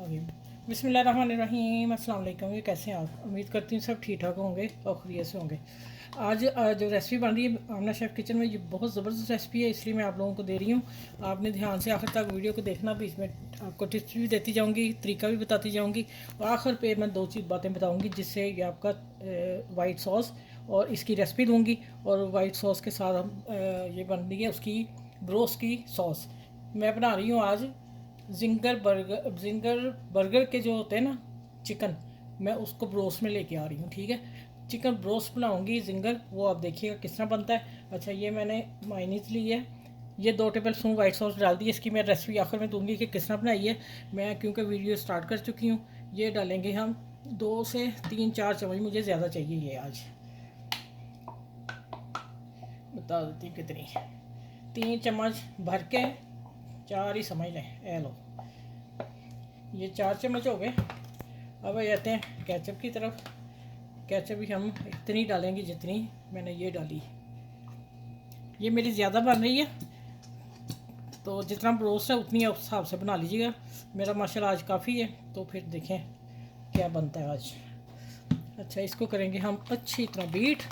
बिस्मिल्लाहिर्रहमानिर्रहीम। अस्सलाम वालेकुम। ये कैसे हैं आप? उम्मीद करती हूँ सब ठीक ठाक होंगे और खैरियत से होंगे। आज जो रेसिपी बन रही है आमना शेफ़ किचन में, ये बहुत ज़बरदस्त रेसिपी है, इसलिए मैं आप लोगों को दे रही हूँ। आपने ध्यान से आखिर तक वीडियो को देखना भी, इसमें आपको टिप्स भी देती जाऊँगी, तरीका भी बताती जाऊँगी और आखिर पे मैं दो चीज़ बातें बताऊँगी जिससे ये आपका वाइट सॉस और इसकी रेसिपी दूँगी। और वाइट सॉस के साथ हम ये बन रही है उसकी ब्रोस्ट की सॉस। मैं बना रही हूँ आज जिंगर बर्गर के जो होते हैं ना चिकन, मैं उसको ब्रोस्ट में लेके आ रही हूँ। ठीक है, चिकन ब्रोस्ट बनाऊँगी जिंगर, वो आप देखिएगा किस तरह बनता है। अच्छा, ये मैंने मायनीज ली है, ये 2 टेबल स्पून वाइट सॉस डाल दी है। इसकी मैं रेसिपी आखिर में दूंगी कि किस तरह बनाई है। मैं क्योंकि वीडियो स्टार्ट कर चुकी हूँ, ये डालेंगे हम 2 से 3-4 चम्मच, मुझे ज़्यादा चाहिए ये आज, बता देती हूँ कितनी। 3 चम्मच भर के, 4 ही समझ लें, ए लो, ये 4 चम्मच हो गए। अब आ जाते हैं केचप की तरफ। केचप भी हम इतनी डालेंगे जितनी मैंने ये डाली। ये मेरी ज़्यादा बन रही है, तो जितना ब्रोस्ट है उतनी उस हिसाब से बना लीजिएगा। मेरा माशाल्लाह आज काफ़ी है, तो फिर देखें क्या बनता है आज। अच्छा, इसको करेंगे हम अच्छी तरह बीट।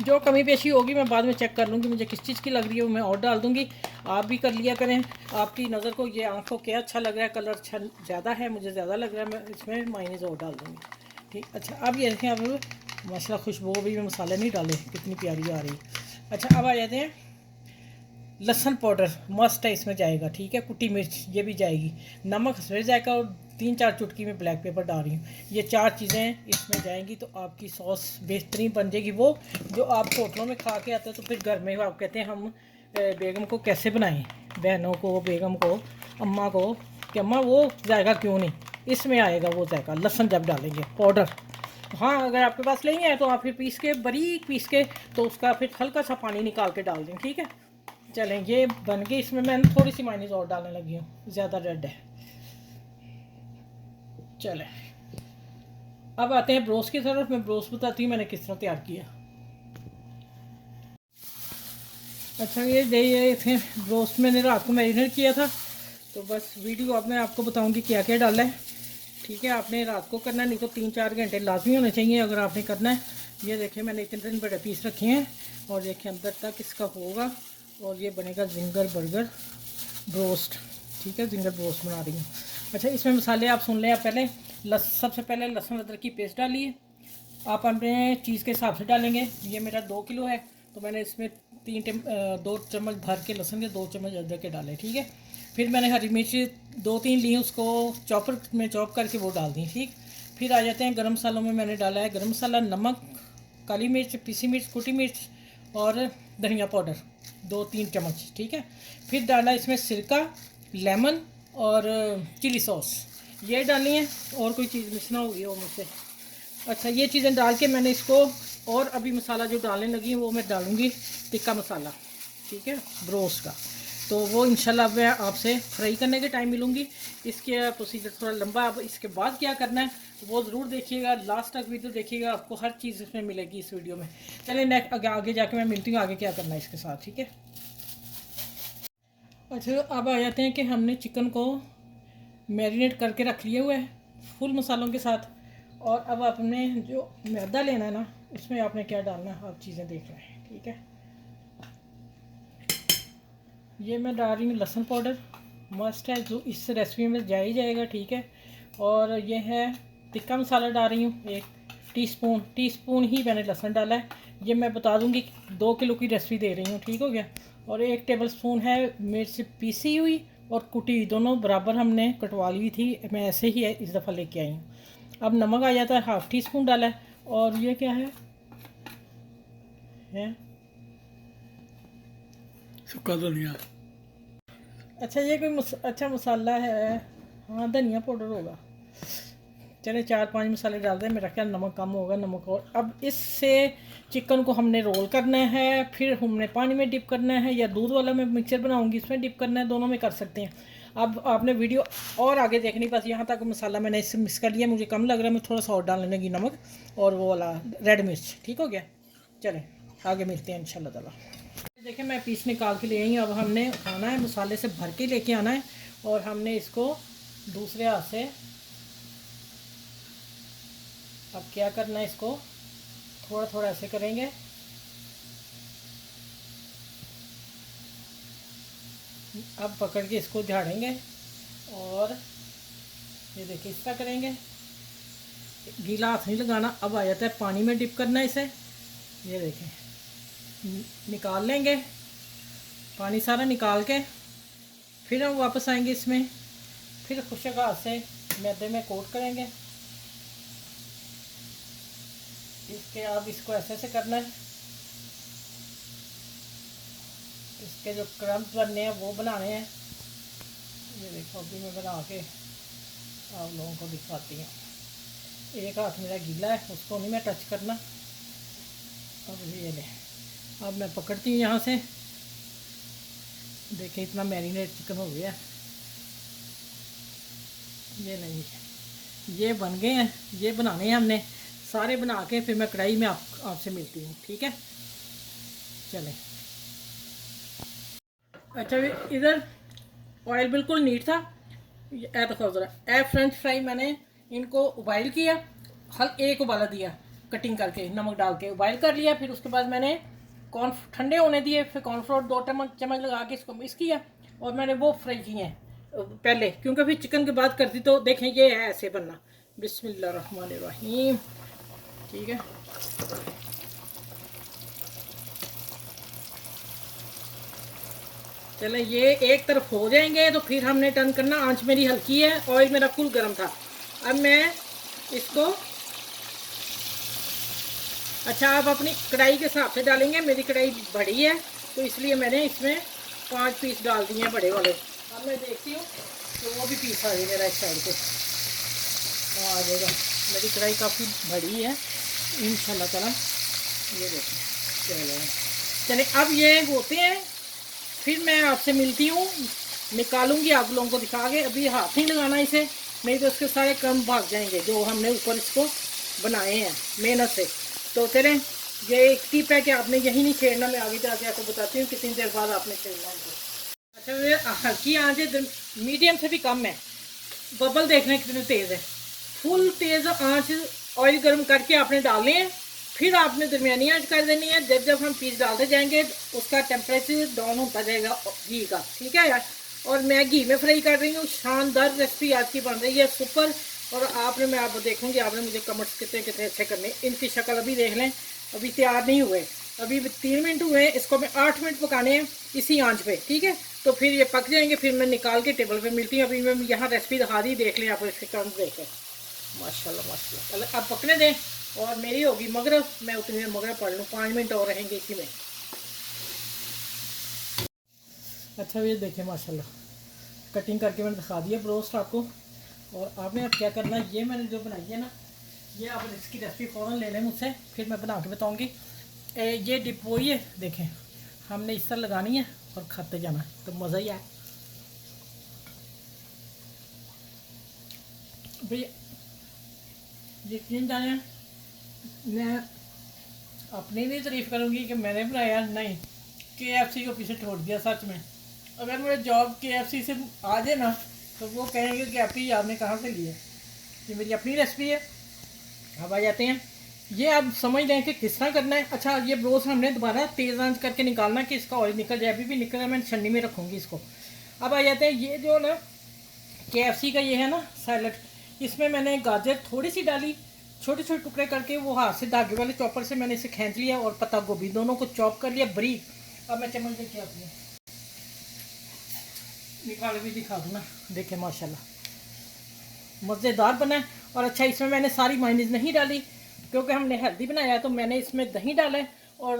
जो कमी पेशी होगी मैं बाद में चेक कर लूँगी, मुझे किस चीज़ की लग रही है वो मैं और डाल दूँगी। आप भी कर लिया करें, आपकी नज़र को ये आँख को क्या अच्छा लग रहा है, कलर अच्छा ज़्यादा है, मुझे ज़्यादा लग रहा है, मैं इसमें माइनस और डाल दूँगी। ठीक, अच्छा अब ये देखें, अब माशाल्लाह खुशबू भी, मैं मसाले नहीं डाले, कितनी प्यारी आ रही। अच्छा, अब आ जाते हैं लहसुन पाउडर, मस्ट है इसमें जाएगा। ठीक है, कुटी मिर्च ये भी जाएगी, नमक हसबे जाएगा और 3-4 चुटकी में ब्लैक पेपर डाल रही हूँ। ये 4 चीज़ें इसमें जाएंगी तो आपकी सॉस बेहतरीन बन जाएगी। वो जो आप होटलों में खा के आते हैं तो फिर घर में आप कहते हैं हम बेगम को कैसे बनाएं, बहनों को, बेगम को, अम्मा को, कि अम्मा वो जाएगा क्यों नहीं, इसमें आएगा वो जाएगा। लहसुन जब डालेंगे पाउडर, हाँ अगर आपके पास नहीं है तो आप फिर पीस के, बारीक पीस के, तो उसका फिर हल्का सा पानी निकाल के डाल दें। ठीक है, चलें ये बन गई। इसमें मैंने थोड़ी सी माइनस और डालने लगी हूँ, ज़्यादा रेड है। चलें, अब आते हैं ब्रोस्ट की तरफ। मैं ब्रोस्ट बताती हूँ मैंने किस तरह तैयार किया। अच्छा, ये फिर ब्रोस्ट मैंने रात को मैरिनेट किया था, तो बस वीडियो अब मैं आपको बताऊँगी क्या क्या डाला है। ठीक है, आपने रात को करना है, नहीं तो 3-4 घंटे लाजमी होने चाहिए अगर आपने करना है। ये देखिए मैंने इतने बड़े पीस रखे हैं और देखिए अंदर तक इसका होगा और ये बनेगा जिंगर बर्गर ब्रोस्ट। ठीक है, जिंगर ब्रोस्ट बना रही हूँ। अच्छा, इसमें मसाले आप सुन लें। आप पहले सबसे पहले लहसुन अदरक की पेस्ट डालिए, आप अपने चीज़ के हिसाब से डालेंगे। ये मेरा 2 किलो है तो मैंने इसमें 2 चम्मच भर के लहसुन के, 2 चम्मच अदरक के डाले। ठीक है, फिर मैंने हरी मिर्च 2-3 ली, उसको चॉपर में चॉप करके वो डाल दी। ठीक, फिर आ जाते हैं गरम मसालों में। मैंने डाला है गरम मसाला, नमक, काली मिर्च, पीसी मिर्च, कुटी मिर्च और धनिया पाउडर 2-3 चम्मच। ठीक है, फिर डाला इसमें सिरका, लेमन और चिली सॉस, ये डालनी है, और कोई चीज़ मिस ना होगी वो मुझसे। अच्छा, ये चीज़ें डाल के मैंने इसको, और अभी मसाला जो डालने लगी वो मैं डालूँगी टिक्का मसाला। ठीक है, ब्रोस्ट का, तो वो इंशाल्लाह मैं आपसे फ्राई करने के टाइम मिलूँगी। इसके प्रोसीजर थोड़ा लंबा, अब इसके बाद क्या करना है वो ज़रूर देखिएगा, लास्ट तक वीडियो देखिएगा, आपको हर चीज़ इसमें मिलेगी इस वीडियो में। चलिए नेक्स्ट आगे जाके मैं मिलती हूँ आगे क्या करना है इसके साथ। ठीक है, अच्छा अब आ जाते हैं कि हमने चिकन को मैरिनेट करके रख लिया हुआ है फुल मसालों के साथ। और अब आपने जो मैदा लेना है ना, इसमें आपने क्या डालना है आप चीज़ें देख रहे हैं। ठीक है, ये मैं डाल रही हूँ लहसुन पाउडर, मस्ट है जो इस रेसिपी में जा ही जाएगा। ठीक है, और ये है टिक्का मसाला डाल रही हूँ 1 टीस्पून ही मैंने लहसुन डाला है। ये मैं बता दूँगी 2 किलो की रेसिपी दे रही हूँ। ठीक हो गया, और 1 टेबल स्पून है मिर्च पीसी हुई और कुटी हुई, दोनों बराबर हमने कटवा ली थी, मैं ऐसे ही है इस दफ़ा लेके आई हूँ। अब नमक आ जाता है, ½ टीस्पून डाला है। और ये क्या है सूखा धनिया। अच्छा, ये कोई अच्छा मसाला है, हाँ धनिया पाउडर होगा। चले 4-5 मसाले डाल दें, मेरा ख्याल नमक कम होगा, नमक। और अब इससे चिकन को हमने रोल करना है, फिर हमने पानी में डिप करना है, या दूध वाला मैं मिक्सचर बनाऊंगी इसमें डिप करना है, दोनों में कर सकते हैं। अब आपने वीडियो और आगे देखनी, बस यहाँ तक मसाला मैंने इससे मिक्स कर लिया, मुझे कम लग रहा है, मैं थोड़ा सा और डालने लगी नमक और वो वाला रेड मिर्च। ठीक हो गया, चलें आगे मिलते हैं इंशाल्लाह ताला। देखिए मैं पीस निकाल के ले आई हूँ। अब हमने खाना है मसाले से भर के लेके आना है और हमने इसको दूसरे हाथ से अब क्या करना है, इसको थोड़ा थोड़ा ऐसे करेंगे। अब पकड़ के इसको झाड़ेंगे और ये देखिए इस तरह करेंगे, गीला हाथ नहीं लगाना। अब आ जाता है पानी में डिप करना है इसे, ये देखें निकाल लेंगे पानी सारा निकाल के, फिर हम वापस आएंगे इसमें, फिर खुशक हाथ से मैदे में कोट करेंगे इसके। अब इसको ऐसे ऐसे करना है, इसके जो क्रम्स बनने हैं वो बनाने हैं। ये देखो अभी मैं बना के आप लोगों को दिखाती हूँ। एक हाथ मेरा गीला है, उसको नहीं मैं टच करना। अब ये ले, अब मैं पकड़ती हूँ यहाँ से, देखिए इतना मैरिनेट चिकन हो गया। ये नहीं, ये बन गए हैं, ये बनाने हैं हमने सारे बना के, फिर मैं कढ़ाई में आपसे मिलती हूँ, ठीक है। चलें। अच्छा इधर ऑयल बिल्कुल नीट था। ए देखो ज़रा, ए फ्रेंच फ्राई मैंने इनको उबाइल किया, एक उबाला दिया कटिंग करके, नमक डाल के उबाइल कर लिया। फिर उसके बाद मैंने कॉर्न ठंडे होने दिए, फिर कॉर्नफ्लोर 2 चम्मच लगा के इसको मिक्स किया और मैंने वो फ्राई किए हैं पहले, क्योंकि फिर चिकन की बात करती तो देखें ये है ऐसे बनना। बिस्मिल्लाहिर्रहमानिर्रहीम, ठीक है। चले ये एक तरफ हो जाएंगे तो फिर हमने टर्न करना। आंच मेरी हल्की है, ऑयल मेरा फुल गर्म था। अब मैं इसको, अच्छा आप अपनी कढ़ाई के हिसाब से डालेंगे, मेरी कढ़ाई बड़ी है तो इसलिए मैंने इसमें 5 पीस डाल दिए हैं बड़े वाले। अब मैं देखती हूँ तो वो भी पीस आ गए मेरा इस साइड पे आ जाएगा। मेरी कढ़ाई काफ़ी बड़ी है इंशाल्लाह ताला। ये देखो चले अब ये होते हैं, फिर मैं आपसे मिलती हूँ, निकालूंगी आप लोगों को दिखा के। अभी हाथ नहीं लगाना इसे, नहीं तो उसके सारे क्रम भाग जाएंगे जो हमने ऊपर इसको बनाए हैं मेहनत से। तो चलें, ये एक टिप है कि आपने यही नहीं छेड़ना, मैं आगे जाके आपको बताती हूँ कितनी देर बाद आपने छेड़ना है। अच्छा ये हल्की आंच मीडियम से भी कम है, बबल देखने कितने तेज़ है। फुल तेज़ आंच ऑयल गर्म करके आपने डालने हैं, फिर आपने दरमियानी आंच कर देनी है। जब जब हम पीस डालते जाएंगे उसका टेम्परेचर डाउन होता जाएगा घी का, ठीक है यार। और मैं घी में फ्राई कर रही हूँ, शानदार रेसिपी आज की बन रही है, सुपर। और आपने, मैं आप देखूँगी आपने मुझे कमेंट्स कितने कितने अच्छे करने। इनकी शक्ल अभी देख लें, अभी तैयार नहीं हुए, अभी 3 मिनट हुए, इसको मैं 8 मिनट पकाने हैं इसी आंच पे, ठीक है। तो फिर ये पक जाएंगे, फिर मैं निकाल के टेबल पे मिलती हूँ। अभी मैं यहाँ रेसिपी दिखा दी, देख लें आप इसके टर्न देखें। माशाल्लाह माशाल्लाह। चलो अब पकने दें और मेरी होगी मगरब, मैं उतनी देर मगरब पढ़ लूँ, 5 मिनट और रहेंगे इसी में। अच्छा ये देखें माशाल्लाह, कटिंग करके मैंने दिखा दिया ब्रोस्ट आपको। और आपने अब क्या करना है, ये मैंने जो बनाई है ना, ये आप इसकी रेसिपी फ़ौरन ले लें मुझसे, फिर मैं बना के बताऊँगी। ये डिप वही है, देखें हमने इस तरह लगानी है और खाते जाना है, तो मज़ा ही आए भाई। यकीन जाने मैं अपनी नहीं तारीफ़ करूँगी कि मैंने बनाया, नहीं, KFC को पीछे छोड़ दिया सच में। अगर मेरा जॉब KFC से आ जाए ना तो वो कहेंगे कि आप ही आपने कहाँ से लिया, ये मेरी अपनी रेसिपी है। अब आ जाते हैं, ये आप समझ लें कि किस तरह करना है। अच्छा ये ब्रोस्ट हमने दोबारा तेज़ आंच करके निकालना कि इसका ऑयल निकल जाए, अभी भी निकल रहा है, मैं छन्नी में रखूँगी इसको। अब आ जाते हैं, ये जो ना KFC का ये है ना सैलड, इसमें मैंने गाजर थोड़ी सी डाली, छोटे छोटे टुकड़े करके, वो हाथ से धागे वाले चॉपर से मैंने इसे खींच लिया, और पत्ता गोभी दोनों को चॉप कर लिया बारीक। अब मैं चम्मच लेके आती हूँ, निकाल भी दिखा दूँ ना, देखें माशाल्लाह मज़ेदार बना है। और अच्छा इसमें मैंने सारी मायनीज़ नहीं डाली क्योंकि हमने हेल्दी बनाया है, तो मैंने इसमें दही डाला है, और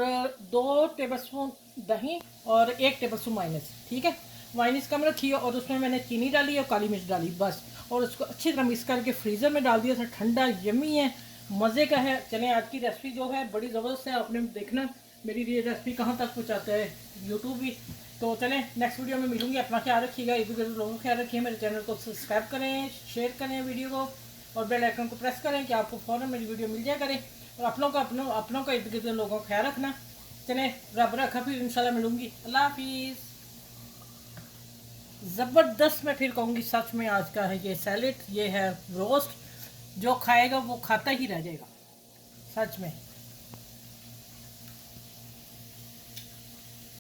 2 टेबलस्पून दही और 1 टेबलस्पून मायनीज़, ठीक है। मायनीज़ कम रखी है, और उसमें मैंने चीनी डाली और काली मिर्च डाली बस, और उसको अच्छी तरह मिक्स करके फ्रीज़र में डाल दिया था, ठंडा यमी है, मज़े का है। चलें आज की रेसिपी जो है बड़ी ज़बरदस्त है, आपने देखना मेरी ये रेसिपी कहाँ तक पहुँचाता है यूट्यूब भी। तो चलें नेक्स्ट वीडियो में मिलूंगी, अपना ख्याल रखिएगा, इधर उधर लोगों का ख्याल रखिए, मेरे चैनल को सब्सक्राइब करें, शेयर करें वीडियो को, और बेल आइकन को प्रेस करें कि आपको फ़ौरन मेरी वीडियो मिल जाया करे। और अपनों का इर्द गिर्द लोगों का ख्याल रखना। चलें रब रखा, फिर इंशाल्लाह मिलूंगी। अल्लाह हाफिज़। ज़बरदस्त, मैं फिर कहूँगी सच में आज का है ये सैलेड, ये है रोस्ट, जो खाएगा वो खाता ही रह जाएगा सच में।